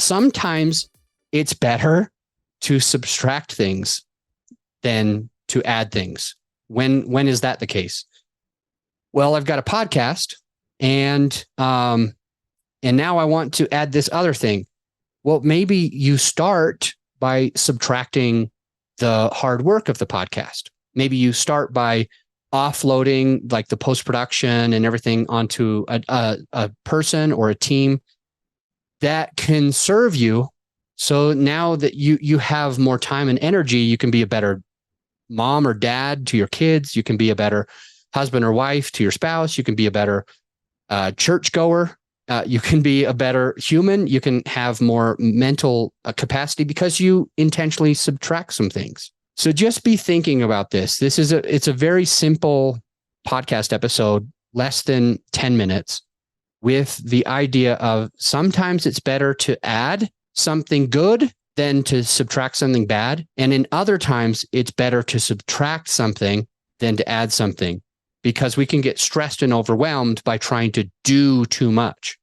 sometimes it's better to subtract things than to add things. When is that the case? Well, I've got a podcast and now I want to add this other thing. Well, maybe you start by subtracting the hard work of the podcast. Maybe you start by offloading like the post-production and everything onto a person or a team that can serve you. So now that you have more time and energy, you can be a better mom or dad to your kids. You can be a better husband or wife to your spouse. You can be a better churchgoer. You can be a better human. You can have more mental capacity because you intentionally subtract some things. So just be thinking about this. It's a very simple podcast episode, less than 10 minutes, with the idea of sometimes it's better to add something good than to subtract something bad. And in other times, it's better to subtract something than to add something, because we can get stressed and overwhelmed by trying to do too much.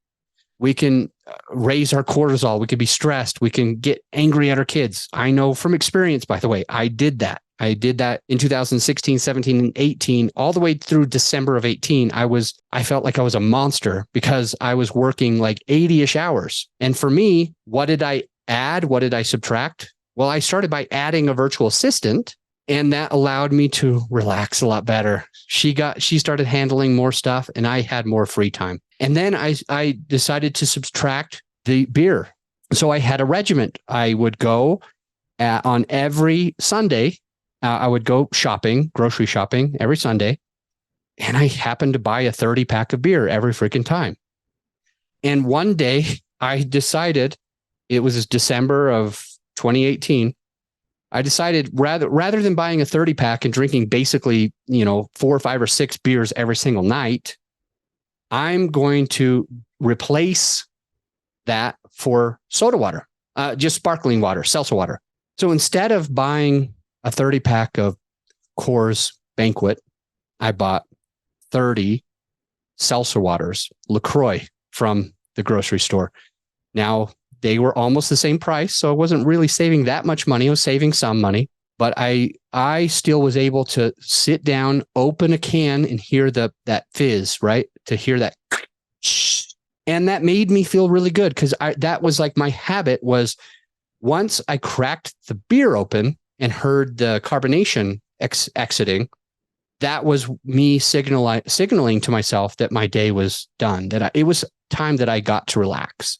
We can raise our cortisol. We can be stressed. We can get angry at our kids. I know from experience, by the way, I did that. I did that in 2016, 17, and 18, all the way through December of 18. I felt like I was a monster because I was working like 80-ish hours. And for me, what did I add? What did I subtract? Well, I started by adding a virtual assistant, and that allowed me to relax a lot better. She started handling more stuff and I had more free time. And then I decided to subtract the beer. So I had a regiment. I would go on every Sunday. I would go shopping, grocery shopping every Sunday. And I happened to buy a 30 pack of beer every freaking time. And one day I decided, it was December of 2018. I decided rather than buying a 30 pack and drinking basically, 4 or 5 or 6 beers every single night, I'm going to replace that for soda water, just sparkling water, seltzer water. So instead of buying a 30 pack of Coors Banquet, I bought 30 seltzer waters, LaCroix, from the grocery store. Now, they were almost the same price, so I wasn't really saving that much money. I was saving some money, but I still was able to sit down, open a can, and hear that fizz, right? To hear that, and that made me feel really good, because that was like my habit. Was once I cracked the beer open and heard the carbonation exiting, that was me signaling to myself that my day was done. It was time that I got to relax.